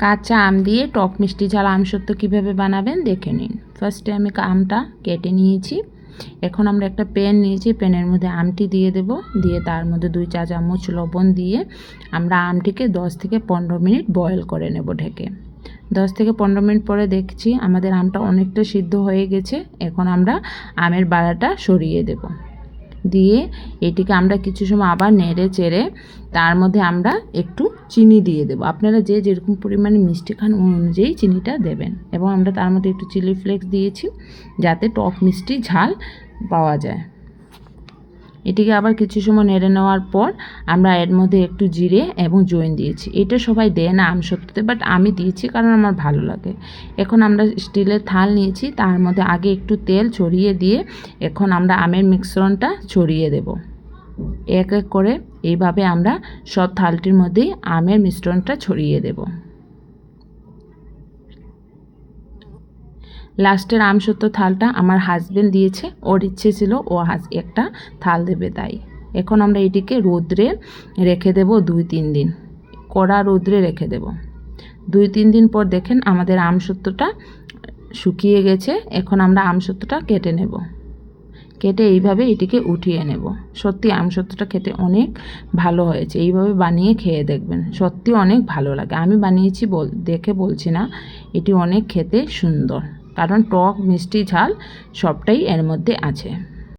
কাঁচা আম দিয়ে টক মিষ্টি ঝাল আমসত্ব কীভাবে বানাবেন দেখে নিন। ফার্স্টে আমি আমটা কেটে নিয়েছি। এখন আমরা একটা প্যান নিয়েছি, প্যানের মধ্যে আমটি দিয়ে দেব, দিয়ে তার মধ্যে 2 চা চামচ লবণ দিয়ে আমরা আমটিকে 10 থেকে 15 মিনিট বয়েল করে নেব ঢেকে। 10 থেকে 15 মিনিট পরে দেখছি আমাদের আমটা অনেকটা সিদ্ধ হয়ে গেছে। এখন আমরা আমের বাড়াটা সরিয়ে দেব, দিয়ে এটিকে আমরা কিছু সময় আবার নেড়ে চেড়ে তার মধ্যে আমরা একটু চিনি দিয়ে দেব। আপনারা যে যেরকম পরিমাণে মিষ্টি খান অনুযায়ী চিনিটা দেবেন। এবং আমরা তার মধ্যে একটু চিলি ফ্লেক্স দিয়েছি যাতে টক মিষ্টি ঝাল পাওয়া যায়। এটিকে আবার কিছু সময় নেড়ে নেওয়ার পর আমরা এর মধ্যে একটু জিরে এবং জৈন দিয়েছি। এটা সবাই দেয় না আমসত্ত্বতে, বাট আমি দিয়েছি কারণ আমার ভালো লাগে। এখন আমরা স্টিলের থাল নিয়েছি, তার মধ্যে আগে একটু তেল ছড়িয়ে দিয়ে এখন আমরা আমের মিশ্রণটা ছড়িয়ে দেব। এক এক করে এইভাবে আমরা সব থালটির মধ্যেই আমের মিশ্রণটা ছড়িয়ে দেব। লাস্টের আমসত্ত্ব থালটা আমার হাজবেন্ড দিয়েছে, ওর ইচ্ছে ছিল ও একটা থাল দেবে তাই। এখন আমরা এটিকে রোদ্রে রেখে দেব 2-3 দিন, কড়া রোদ্রে রেখে দেব। 2-3 দিন পর দেখেন আমাদের আমসত্ত্বটা শুকিয়ে গেছে। এখন আমরা আমসত্ত্বটা কেটে নেব, কেটে এইভাবে এটিকে উঠিয়ে নেব। সত্যি আমসত্ত্বটা খেতে অনেক ভালো হয়েছে, এইভাবে বানিয়ে খেয়ে দেখবেন, সত্যি অনেক ভালো লাগে। আমি বানিয়েছি দেখে বলছি না, এটি অনেক খেতে সুন্দর, কারণ টক মিষ্টি ঝাল সবটাই এর মধ্যে আছে।